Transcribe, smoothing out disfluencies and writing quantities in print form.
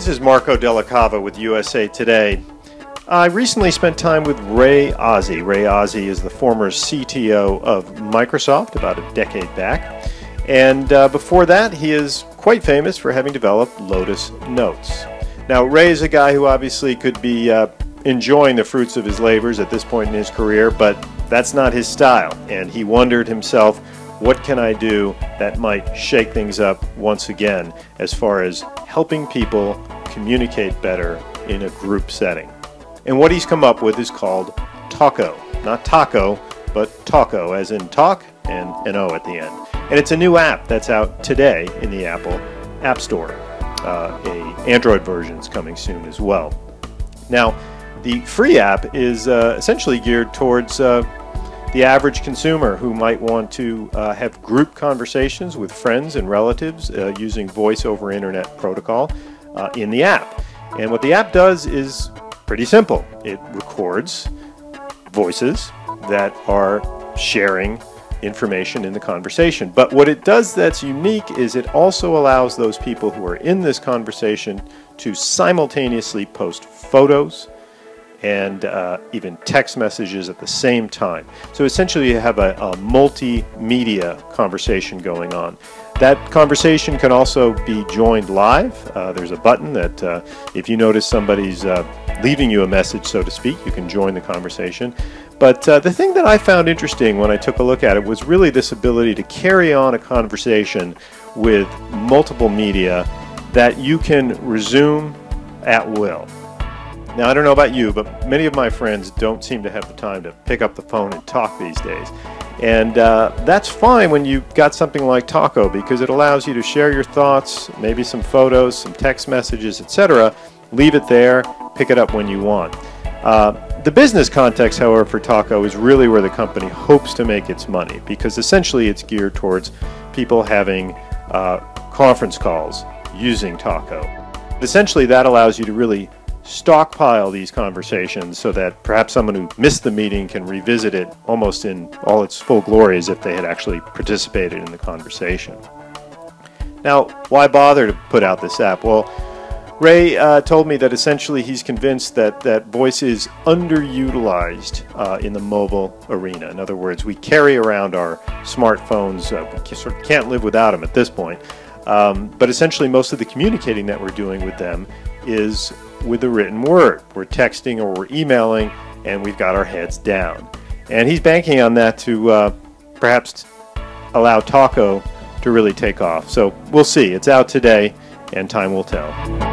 This is Marco Della Cava with USA Today. I recently spent time with Ray Ozzie. Ray Ozzie is the former CTO of Microsoft about a decade back. And before that, he is quite famous for having developed Lotus Notes. Now, Ray is a guy who obviously could be enjoying the fruits of his labors at this point in his career, but that's not his style. And he wondered himself, what can I do that might shake things up once again as far as helping people communicate better in a group setting? And what he's come up with is called Talko. Not taco, but Talko, as in talk and an O at the end. And it's a new app that's out today in the Apple App Store. An Android version is coming soon as well. Now, the free app is essentially geared towards the average consumer who might want to have group conversations with friends and relatives using voice over internet protocol in the app. And what the app does is pretty simple. It records voices that are sharing information in the conversation. But what it does that's unique is it also allows those people who are in this conversation to simultaneously post photos and even text messages at the same time. So essentially you have a multimedia conversation going on. That conversation can also be joined live. There's a button that if you notice somebody's leaving you a message, so to speak, you can join the conversation. But the thing that I found interesting when I took a look at it was really this ability to carry on a conversation with multiple media that you can resume at will. Now, I don't know about you, but many of my friends don't seem to have the time to pick up the phone and talk these days. And that's fine when you've got something like Talko, because it allows you to share your thoughts, maybe some photos, some text messages, etc. Leave it there, pick it up when you want. The business context, however, for Talko is really where the company hopes to make its money, because essentially it's geared towards people having conference calls using Talko. Essentially, that allows you to really stockpile these conversations so that perhaps someone who missed the meeting can revisit it almost in all its full glory as if they had actually participated in the conversation. Now, why bother to put out this app? Well, Ray told me that essentially he's convinced that voice is underutilized in the mobile arena. In other words, we carry around our smartphones, we sort of can't live without them at this point. But essentially most of the communicating that we're doing with them is with the written word. We're texting or we're emailing and we've got our heads down. And he's banking on that to perhaps allow Talko to really take off. So we'll see. It's out today and time will tell.